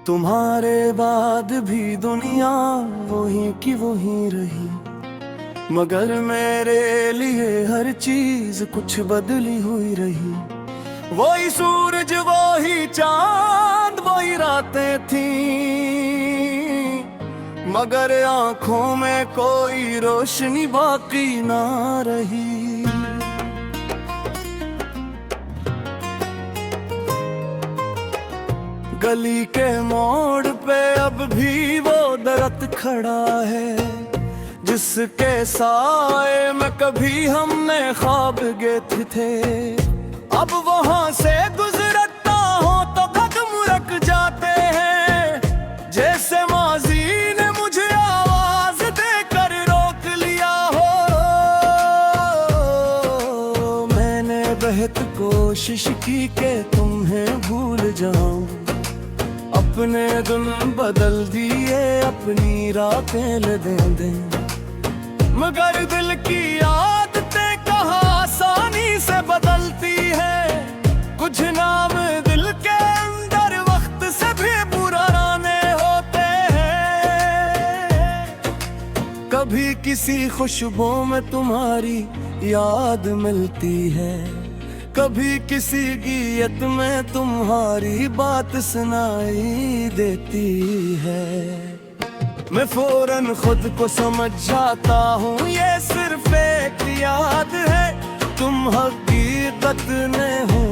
तुम्हारे बाद भी दुनिया वही की वही रही, मगर मेरे लिए हर चीज कुछ बदली हुई रही। वही सूरज वही चांद वही रातें थी, मगर आंखों में कोई रोशनी बाकी ना रही। गली के मोड़ पे अब भी वो दरख्त खड़ा है, जिसके साए में कभी हमने ख्वाब गेथे थे। अब वहां से गुजरता हो तो कदम रख जाते हैं, जैसे माजी ने मुझे आवाज देकर रोक लिया हो। मैंने बेहद कोशिश की कि तुम्हें भूल जाऊं, अपने दिन बदल दिए अपनी रातें ले दे, मगर दिल की आदतें कहाँ आसानी से बदलती है। कुछ नाम दिल के अंदर वक्त से भी पुराने होते हैं। कभी किसी खुशबू में तुम्हारी याद मिलती है, कभी किसी गीत में तुम्हारी बात सुनाई देती है। मैं फौरन खुद को समझ जाता हूँ ये सिर्फ एक याद है, तुम हकीकत में हो।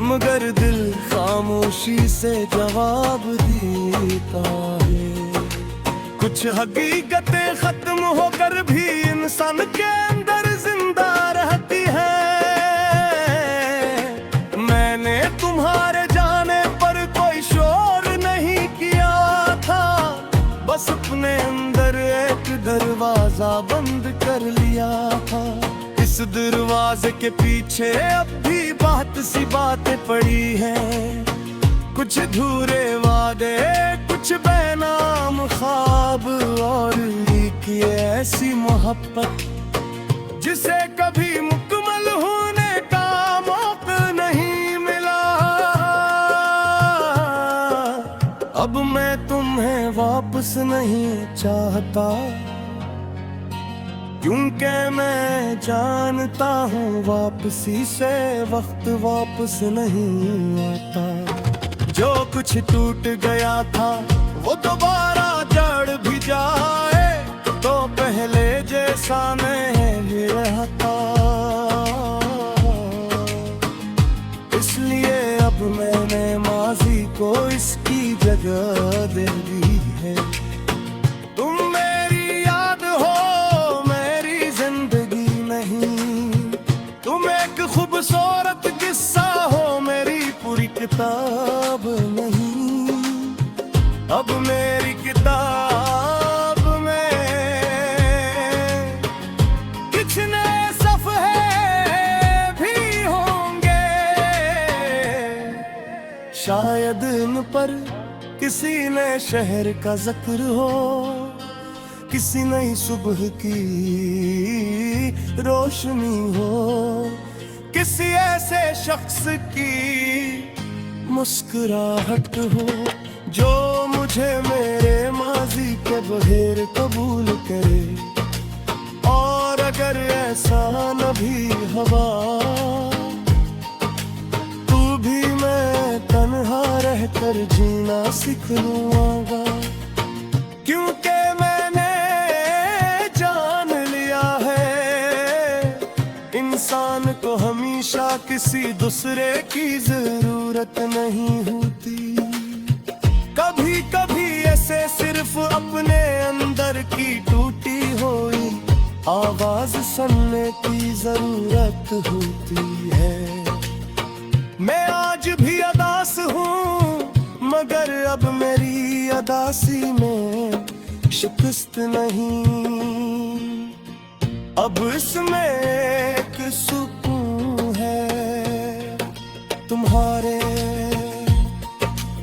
मगर दिल खामोशी से जवाब देता है। कुछ हकीकतें खत्म होकर भी इंसान के अंदर जिंदा रहती है। मैंने तुम्हारे जाने पर कोई शोर नहीं किया था, बस अपने अंदर एक दरवाजा बंद कर लिया था। इस दरवाजे के पीछे अब भी बात सी बातें पड़ी हैं, कुछ अधूरे वादे कुछ बेनाम ख्वाब और की ऐसी मोहब्बत जिसे कभी मुकम्मल होने का मौका नहीं मिला। अब मैं तुम्हें वापस नहीं चाहता, क्योंकि मैं जानता हूँ वापसी से वक्त वापस नहीं आता। जो कुछ टूट गया था वो दोबारा जड़ भी जाए तो पहले जैसा नहीं रहता। इसलिए अब मैंने माजी को इसकी जगह दे दी है। तुम मेरी याद हो मेरी जिंदगी नहीं, तुम एक खूबसूरत किस्सा हो मेरी पूरी किताब नहीं। अब मेरी किताब में कुछ नए सफ़हे भी होंगे, शायद इन पर किसी नए शहर का जिक्र हो, किसी नई सुबह की रोशनी हो, किसी ऐसे शख्स की मुस्कुराहट हो जो मुझे मेरे माजी के बगैर कबूल करे। और अगर ऐसा न भी हवा तू भी मैं तन्हा रहकर जीना सीख लूँगा, क्योंकि मैंने जान लिया है इंसान को हमेशा किसी दूसरे की जरूरत नहीं होती। कभी कभी ऐसे सिर्फ अपने अंदर की टूटी हुई आवाज सुनने की जरूरत होती है। मैं आज भी अदास हूँ, मगर अब मेरी अदासी में शिकस्त नहीं। अब इसमें एक सुकून है तुम्हारे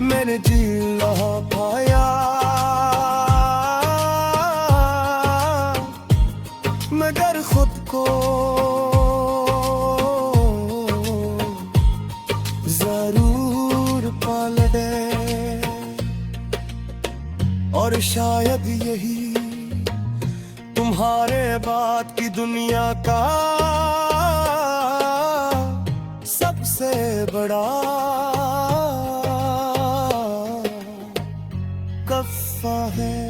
मैंने जी लहा पाया, मगर खुद को और शायद यही तुम्हारे बाद की दुनिया का सबसे बड़ा कफ़ा है।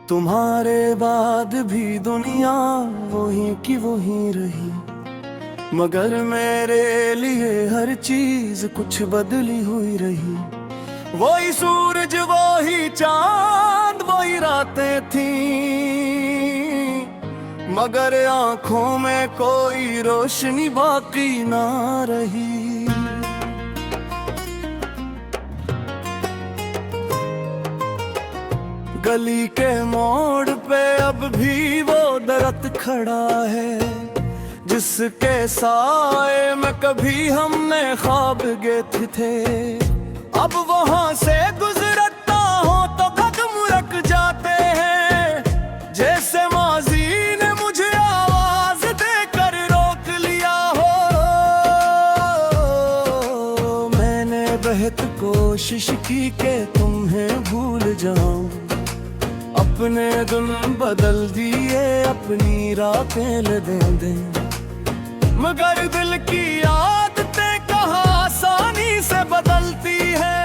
तुम्हारे बाद भी दुनिया वही की वही रही, मगर मेरे लिए हर चीज कुछ बदली हुई रही। वही सूरज वही चांद वही रातें थी, मगर आंखों में कोई रोशनी बाकी ना रही। गली के मोड़ पे अब भी वो दरख्त खड़ा है, जिसके साए में कभी हमने ख्वाब गेथे थे। अब वहां से गुजरता हो तो कदम रुक जाते हैं, जैसे माजी ने मुझे आवाज देकर रोक लिया हो। मैंने बहुत कोशिश की कि तुम्हें भूल जाऊं, अपने दिन बदल दिए अपनी रातें दे, मगर दिल की आदतें कहाँ आसानी से बदलती है।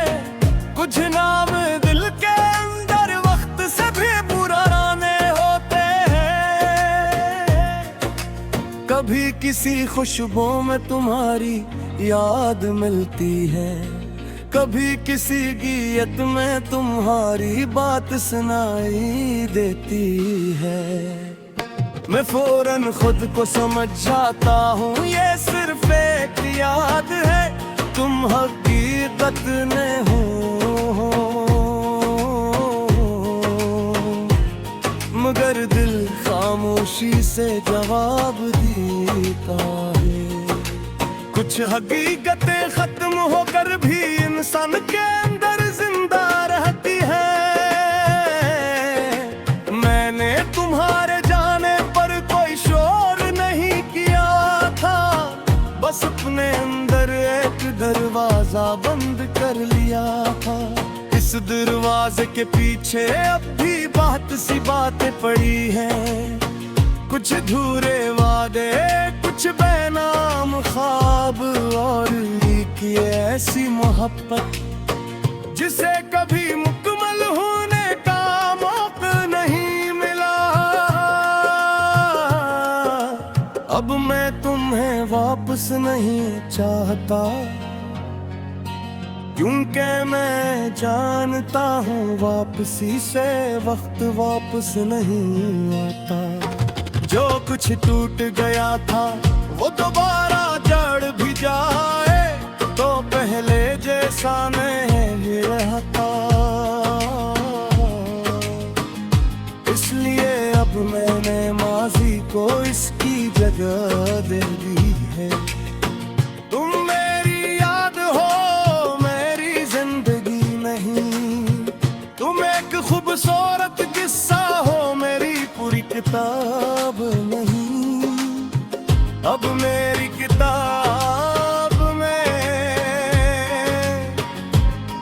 कुछ नाम दिल के अंदर वक्त से भी पुराने होते हैं। कभी किसी खुशबू में तुम्हारी याद मिलती है, कभी किसी गीत में तुम्हारी बात सुनाई देती है। मैं फौरन खुद को समझ जाता हूँ ये सिर्फ एक याद है, तुम हकीकत में हो। मगर दिल खामोशी से जवाब देता है। कुछ हकीकतें खत्म होकर भी इंसान के अंदर जिंदा रहती है। मैंने तुम्हारे जाने पर कोई शोर नहीं किया था, बस अपने अंदर एक दरवाजा बंद कर लिया था। इस दरवाजे के पीछे अब भी बहुत सी बातें पड़ी हैं, कुछ अधूरे वादे कुछ बेनाम ख्वाब, और एक ऐसी मोहब्बत जिसे कभी मुकम्मल होने का मौका नहीं मिला। अब मैं तुम्हें वापस नहीं चाहता, क्योंकि मैं जानता हूँ वापसी से वक्त वापस नहीं आता। जो कुछ टूट गया था वो दोबारा जड़ भी जाए तो पहले जैसा नहीं रहता। इसलिए अब मैंने माजी को इसकी जगह दे दी है। तुम मेरी याद हो मेरी जिंदगी नहीं, तुम एक खूबसूरत किस्सा हो मेरी पूरी किताब नहीं। अब मेरी किताब में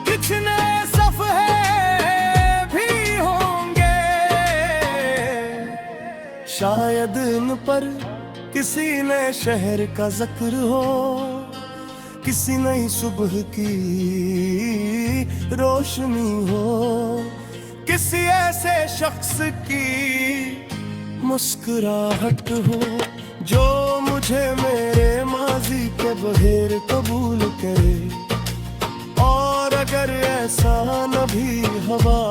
कुछ नए सफ़हे भी होंगे, शायद इन पर किसी नए शहर का जिक्र हो, किसी नई सुबह की रोशनी हो, किसी ऐसे शख्स की मुस्कुराहट हो जो मुझे मेरे माजी के बगैर कबूल करे। और अगर ऐसा न भी हवा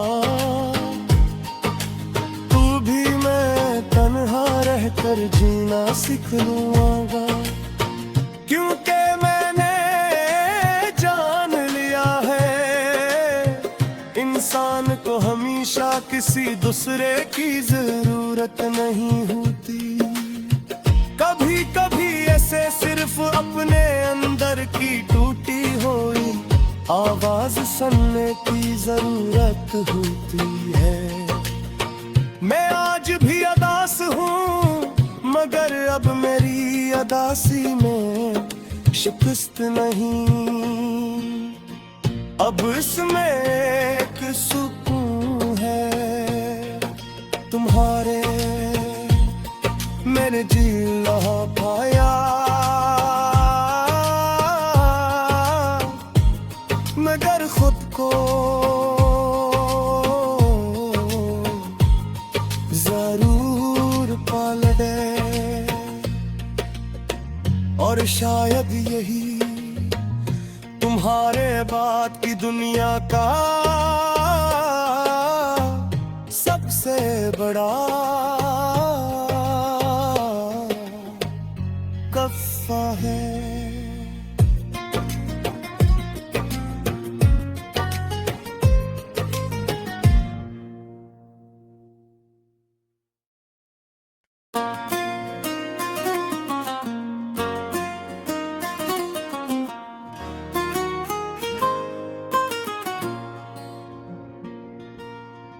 तू भी मैं तन्हा रहकर जीना सीख लूँगा, क्योंकि मैंने जान लिया है इंसान को हमेशा किसी दूसरे की जरूरत नहीं होती। कभी कभी ऐसे सिर्फ अपने अंदर की टूटी हुई आवाज सुनने की जरूरत होती है। मैं आज भी अदास हूँ, मगर अब मेरी अदासी में शिकस्त नहीं। अब इसमें एक सुकून है, तुम्हारे मैंने जी रहा पाया। मगर खुद को जरूर पाले, और शायद यही तुम्हारे बाद की दुनिया का सबसे बड़ा कफ़ा है।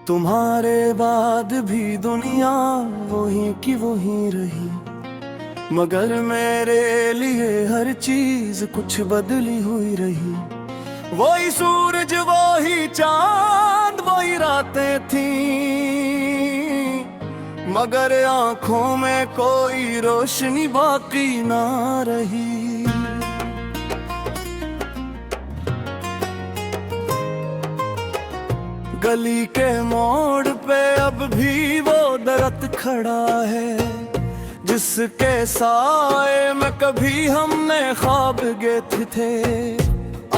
तुम्हारे बाद भी दुनिया वही की वही रही, मगर मेरे लिए हर चीज कुछ बदली हुई रही। वही सूरज, वही चांद, वही रातें थी, मगर आंखों में कोई रोशनी बाकी ना रही। गली के मोड़ पे अब भी वो दरख्त खड़ा है, जिसके साए में कभी हमने ख्वाब गेथे थे।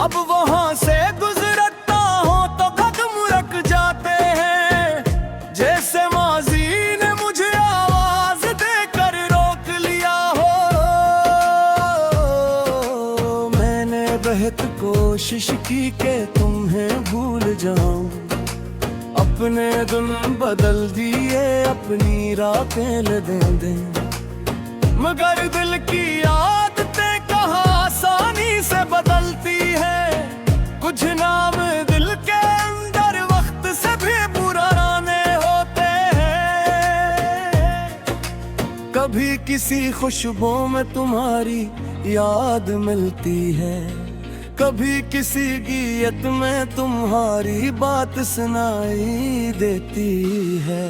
अब वहां से गुजरता हो तो कदम रख जाते हैं, जैसे माजी ने मुझे आवाज देकर रोक लिया हो। मैंने बहुत कोशिश की कि तुम्हें भूल जाऊं, अपने दिन बदल दिए, अपनी रातें ले दे, मगर दिल की आदतें कहाँ आसानी से बदलती है। कुछ नाम दिल के अंदर वक्त से भी पुराने होते हैं। कभी किसी खुशबू में तुम्हारी याद मिलती है, कभी किसी गीत में तुम्हारी बात सुनाई देती है।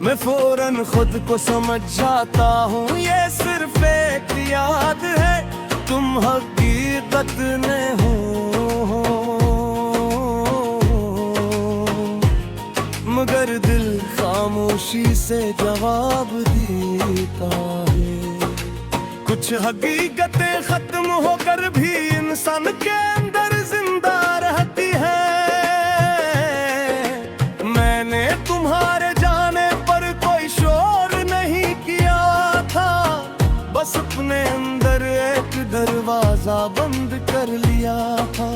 मैं फौरन खुद को समझ जाता हूँ, ये सिर्फ एक याद है, तुम हकीकत में हो। मगर दिल खामोशी से जवाब देता है। कुछ हकीकतें खत्म होकर भी इंसान के अंदर जिंदा रहती है। मैंने तुम्हारे जाने पर कोई शोर नहीं किया था, बस अपने अंदर एक दरवाजा बंद कर लिया था।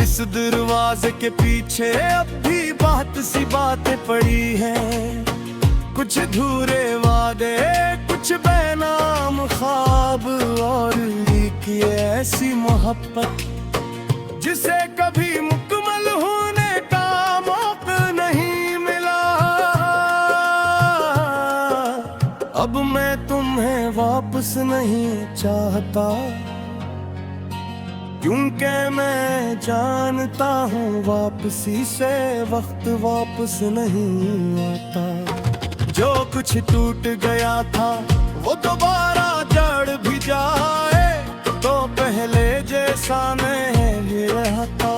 इस दरवाजे के पीछे अब भी बहुत सी बातें पड़ी हैं, कुछ अधूरे वादे, कुछ बेनाम ख्वाब, और की ऐसी मोहब्बत जिसे कभी मुकम्मल होने का मौका नहीं मिला। अब मैं तुम्हें वापस नहीं चाहता, क्योंकि मैं जानता हूँ वापसी से वक्त वापस नहीं आता। जो कुछ टूट गया था वो दोबारा जड़ भी जाए तो पहले जैसा नहीं रहता।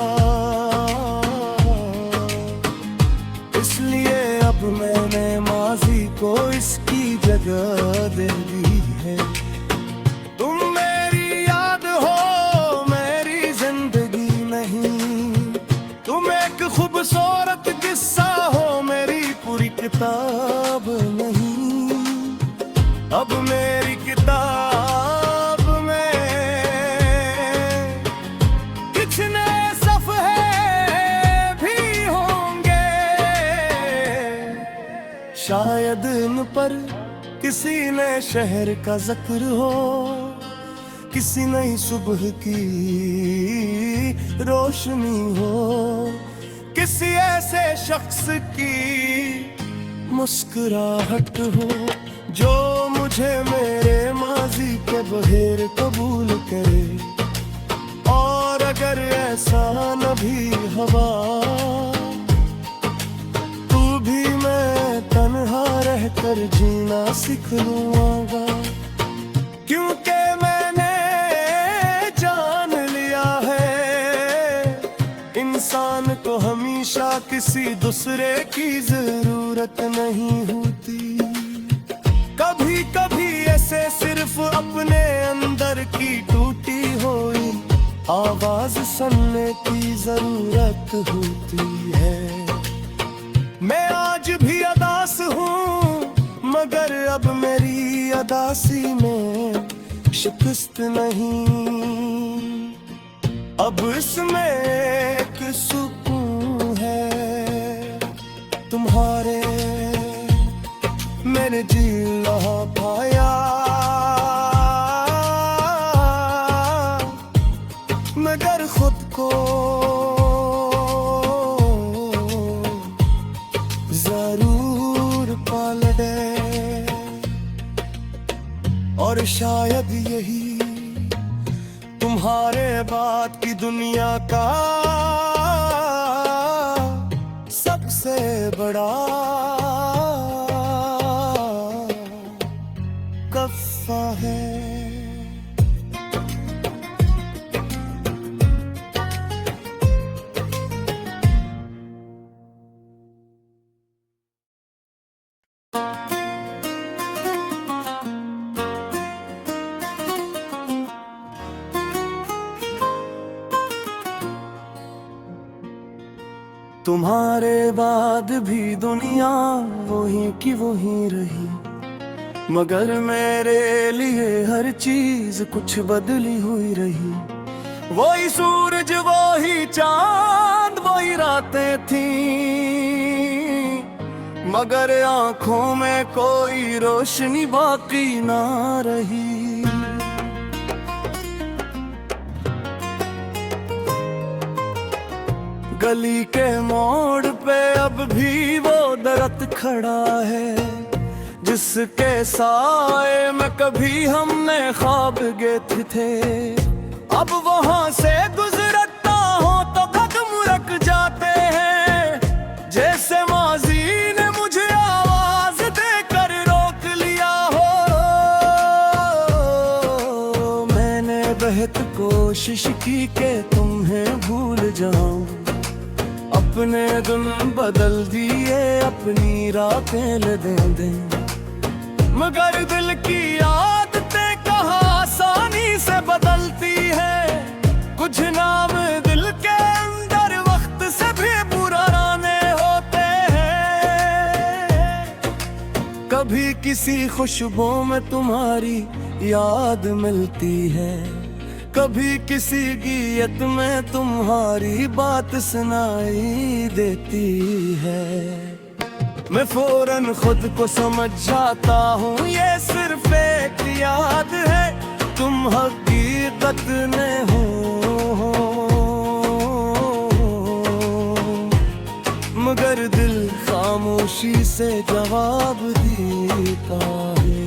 इसलिए अब मैंने माजी को इसकी जगह दे दी है। तुम मेरी याद हो, मेरी जिंदगी नहीं, तुम एक खूबसूरत किस्सा हो, मेरी पूरी किताब नहीं। अब मेरी किताब में कुछ नए सफ़हे भी होंगे, शायद इन पर किसी नए शहर का जिक्र हो, किसी नई सुबह की रोशनी हो, किसी ऐसे शख्स की मुस्कुराहट हो जो मुझे मेरे माजी के बहेर कबूल करे। और अगर ऐसा न भी हवा तू भी मैं तन्हा रहकर जीना सीख लूँगा, क्योंकि मैंने जान लिया है इंसान को हमेशा किसी दूसरे की जरूरत नहीं होती। कभी कभी ऐसे सिर्फ अपने अंदर की टूटी हुई आवाज सुनने की जरूरत होती है। मैं आज भी अदास हूँ मगर अब मेरी अदासी में शिकस्त नहीं, अब इसमें एक सुकून है तुम्हारे मैंने जी रहा पाया। मगर खुद को जरूर पाल दे, और शायद यही तुम्हारे बाद की दुनिया का सबसे बड़ा कफ़ा है। तुम्हारे बाद भी दुनिया वही की वही रही, मगर मेरे लिए हर चीज कुछ बदली हुई रही। वही सूरज वही चांद वही रातें थी, मगर आंखों में कोई रोशनी बाकी ना रही। गली के मोड़ पे अब भी वो दरख्त खड़ा है जिसके साए में कभी हमने ख्वाब गेथे थे। अब वहां से गुजरता हो तो कदम रख जाते हैं, जैसे माजी ने मुझे आवाज देकर रोक लिया हो। मैंने बेहद कोशिश की कि तुम्हें भूल जाऊं, अपने दिन बदल दिए अपनी रातें दे, मगर दिल की आदतें कहाँ आसानी से बदलती है। कुछ नाम दिल के अंदर वक्त से भी पुराने होते हैं। कभी किसी खुशबू में तुम्हारी याद मिलती है, कभी किसी गीत में तुम्हारी बात सुनाई देती है। मैं फौरन खुद को समझ जाता हूँ ये सिर्फ एक याद है, तुम हकीकत में हो। मगर दिल खामोशी से जवाब देता है।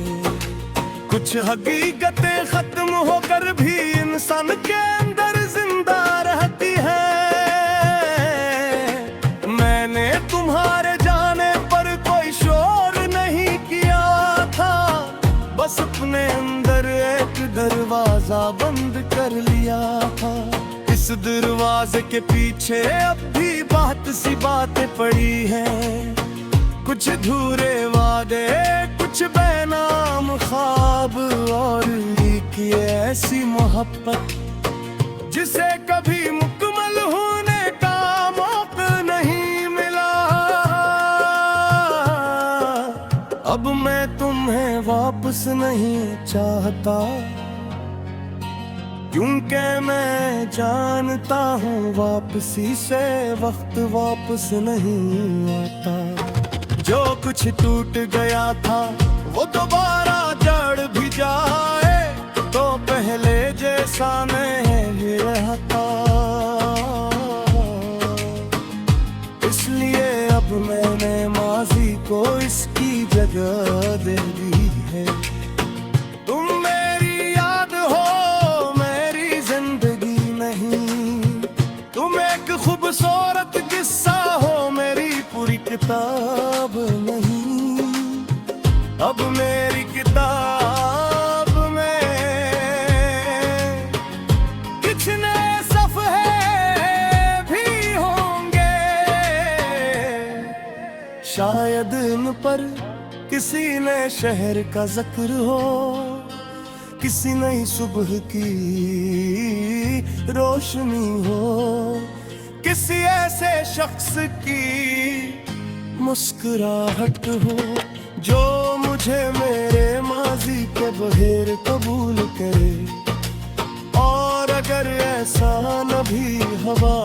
कुछ हकीकतें खत्म होकर भी इंसान के अंदर जिंदा रहती है। मैंने तुम्हारे जाने पर कोई शोर नहीं किया था, बस अपने अंदर एक दरवाजा बंद कर लिया था। इस दरवाजे के पीछे अब भी बहुत सी बातें पड़ी हैं, कुछ अधूरे वादे कुछ बेनाम ख्वाब, और एक ऐसी मोहब्बत जिसे कभी मुकम्मल होने का मौका नहीं मिला। अब मैं तुम्हें वापस नहीं चाहता, क्योंकि मैं जानता हूँ वापसी से वक्त वापस नहीं आता। जो कुछ टूट गया था वो दोबारा जड़ भी जाए तो पहले किताब नहीं, अब मेरी किताब में कुछ नए सफ़हे भी होंगे। शायद इन पर किसी नए शहर का जिक्र हो, किसी नई सुबह की रोशनी हो, किसी ऐसे शख्स की मुस्कुराहट हो जो मुझे मेरे माजी के बहेर कबूल करे। और अगर ऐसा न भी हवा,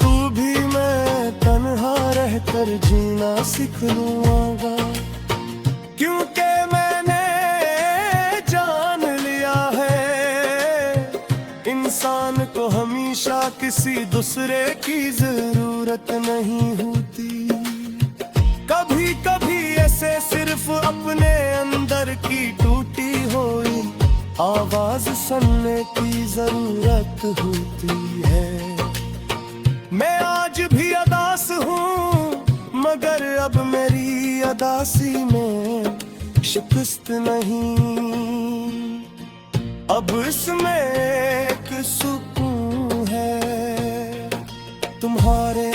तू भी मैं तन्हा रहकर जीना सीख लूँगा, क्योंकि मैंने जान लिया है इंसान को हमेशा किसी दूसरे की जरूरत नहीं होती। कभी कभी ऐसे सिर्फ अपने अंदर की टूटी हुई आवाज सुनने की जरूरत होती है। मैं आज भी अदास हूँ, मगर अब मेरी अदासी में शिकस्त नहीं। अब इसमें एक सुकून है, तुम्हारे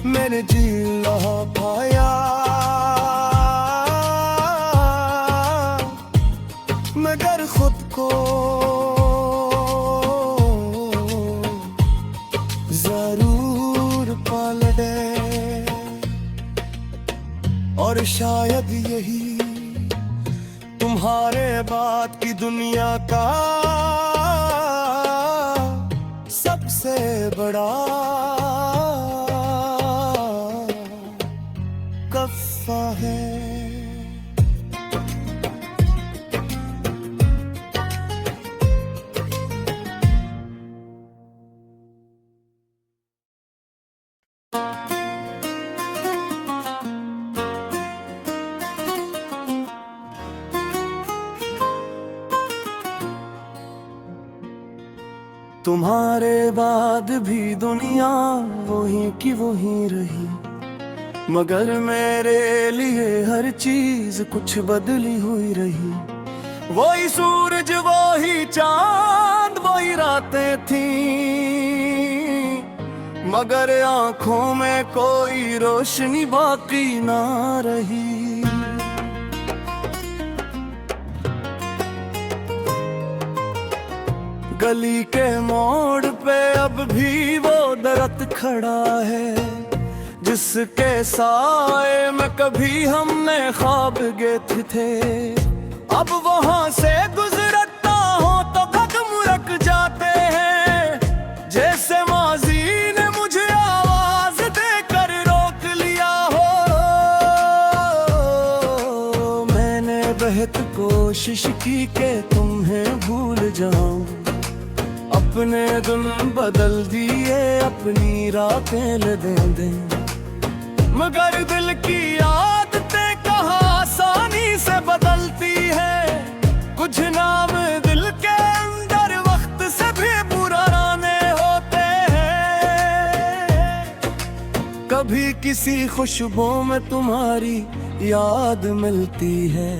मेरे जी रहा पाया, मगर खुद को जरूर पलटे। और शायद यही तुम्हारे बाद की दुनिया का सबसे बड़ा कफ़ा है। तुम्हारे बाद भी दुनिया वही की वही रही, मगर मेरे लिए हर चीज कुछ बदली हुई रही। वही सूरज, वही चांद, वही रातें थी, मगर आंखों में कोई रोशनी बाकी ना रही। गली के मोड़ पे अब भी वो दरख्त खड़ा है, जिसके साए में कभी हमने ख्वाब गेथे थे। अब वहां से गुजरता हो तो कदम रख जाते हैं, जैसे माजी ने मुझे आवाज देकर रोक लिया हो। मैंने बहुत कोशिश की कि तुम्हें भूल जाऊं, अपने दिन बदल दिए, अपनी रातें ले दे, मगर दिल की आदतें कहाँ आसानी से बदलती है। कुछ नाम दिल के अंदर वक्त से भी पुराने होते हैं। कभी किसी खुशबू में तुम्हारी याद मिलती है,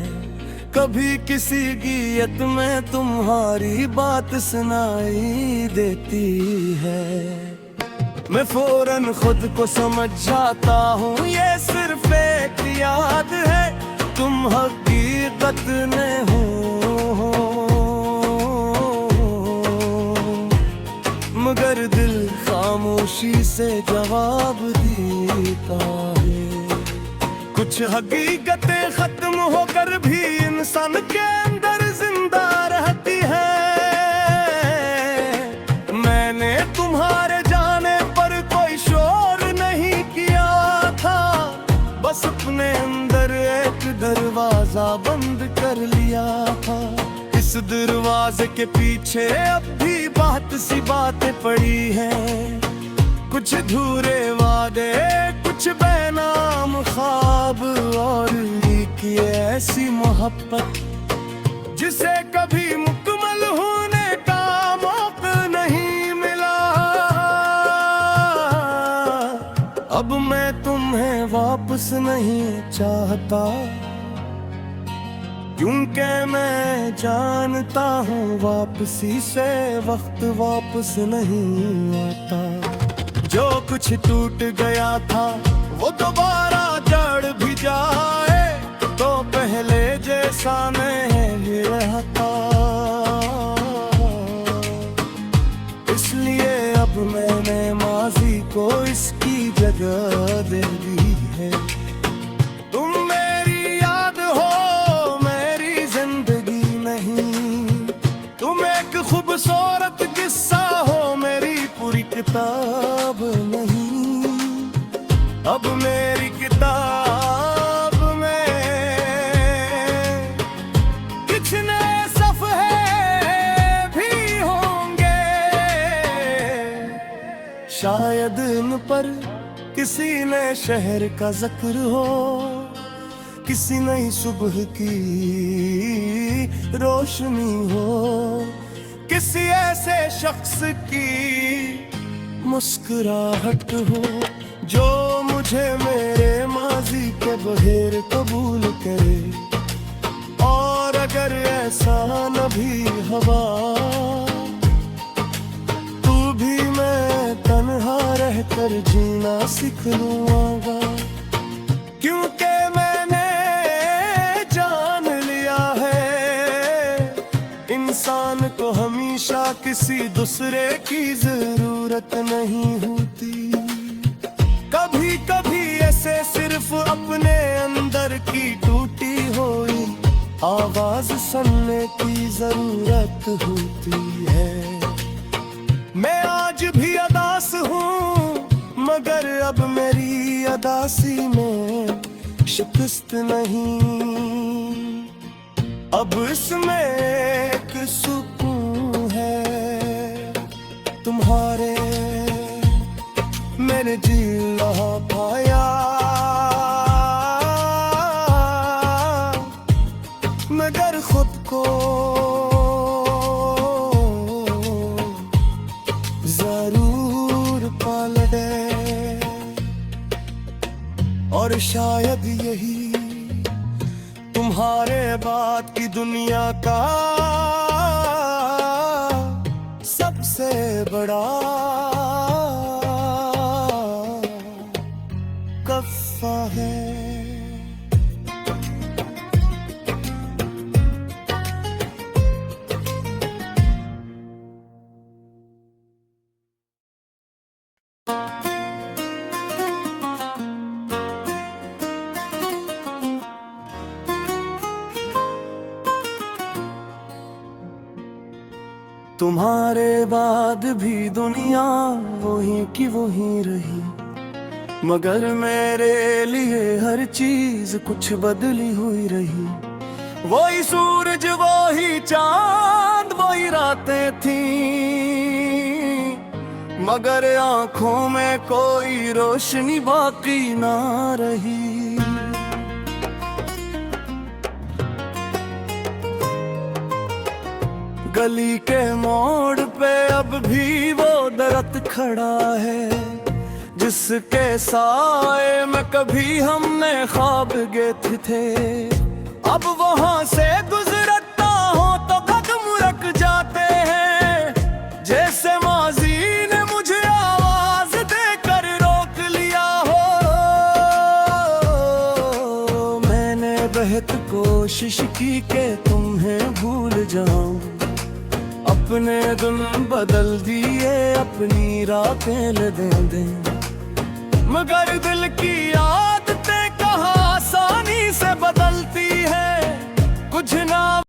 कभी किसी गीत में तुम्हारी बात सुनाई देती है। मैं फौरन खुद को समझ जाता हूँ ये सिर्फ एक याद है, तुम हकीकत में हो। मगर दिल खामोशी से जवाब देता है। कुछ हकीकतें खत्म होकर भी इंसान के अंदर जिंदा रहती है। मैंने तुम्हारे जाने पर कोई शोर नहीं किया था, बस अपने अंदर एक दरवाजा बंद कर लिया था। इस दरवाजे के पीछे अब भी बहुत सी बातें पड़ी हैं, कुछ अधूरे वादे, कुछ बेनाम ख्वाब, और एक ऐसी मोहब्बत जिसे कभी मुकम्मल होने का मौका नहीं मिला। वापस नहीं चाहता, क्योंकि मैं जानता हूँ वापसी से वक्त वापस नहीं आता। जो कुछ टूट गया था वो दोबारा जड़ भी जाए तो पहले जैसा नहीं रहता। इसलिए अब मैंने माजी को इसकी जगह दे दी है। तुम मेरी याद हो, मेरी जिंदगी नहीं। तुम एक खूबसूरत किस्सा हो, मेरी पूरी किताब नहीं। अब मेरी किताब में कुछ नए सफ़हे भी होंगे। शायद इन पर किसी नए शहर का जिक्र हो, किसी नई सुबह की रोशनी हो, किसी ऐसे शख्स की मुस्कुराहट हो जो मुझे मेरे माजी के बगैर कबूल करे। और अगर ऐसा न भी हवा तू भी मैं तन्हा रहकर जीना सीख लूँगा, क्योंकि मैंने जान लिया है इंसान को हमेशा किसी दूसरे की जरूरत नहीं होती। कभी कभी ऐसे सिर्फ अपने अंदर की टूटी हुई आवाज सुनने की जरूरत होती है। मैं आज भी अदास हूँ, मगर अब मेरी अदासी में शिकस्त नहीं। अब इसमें एक सुकून है तुम्हारे मैंने जी रहा पाया। मगर खुद को जरूर पाल दे, और शायद यही तुम्हारे बाद की दुनिया का सबसे बड़ा कफ़ा है। तुम्हारे बाद भी दुनिया वही की वही रही, मगर मेरे लिए हर चीज कुछ बदली हुई रही। वही सूरज, वही चांद, वही रातें थी, मगर आंखों में कोई रोशनी बाकी ना रही। गली के मोड़ पे अब भी वो दरख्त खड़ा है, जिसके साए में कभी हमने ख्वाब गेथे थे। अब वहां से गुजरता हो तो कदम रख जाते हैं, जैसे माजी ने मुझे आवाज देकर रोक लिया हो। मैंने बेहद कोशिश की कि तुम्हें भूल जाऊं, अपने दिन बदल दिए, अपनी रातें ले दे, मगर दिल की आदतें कहाँ आसानी से बदलती है। कुछ ना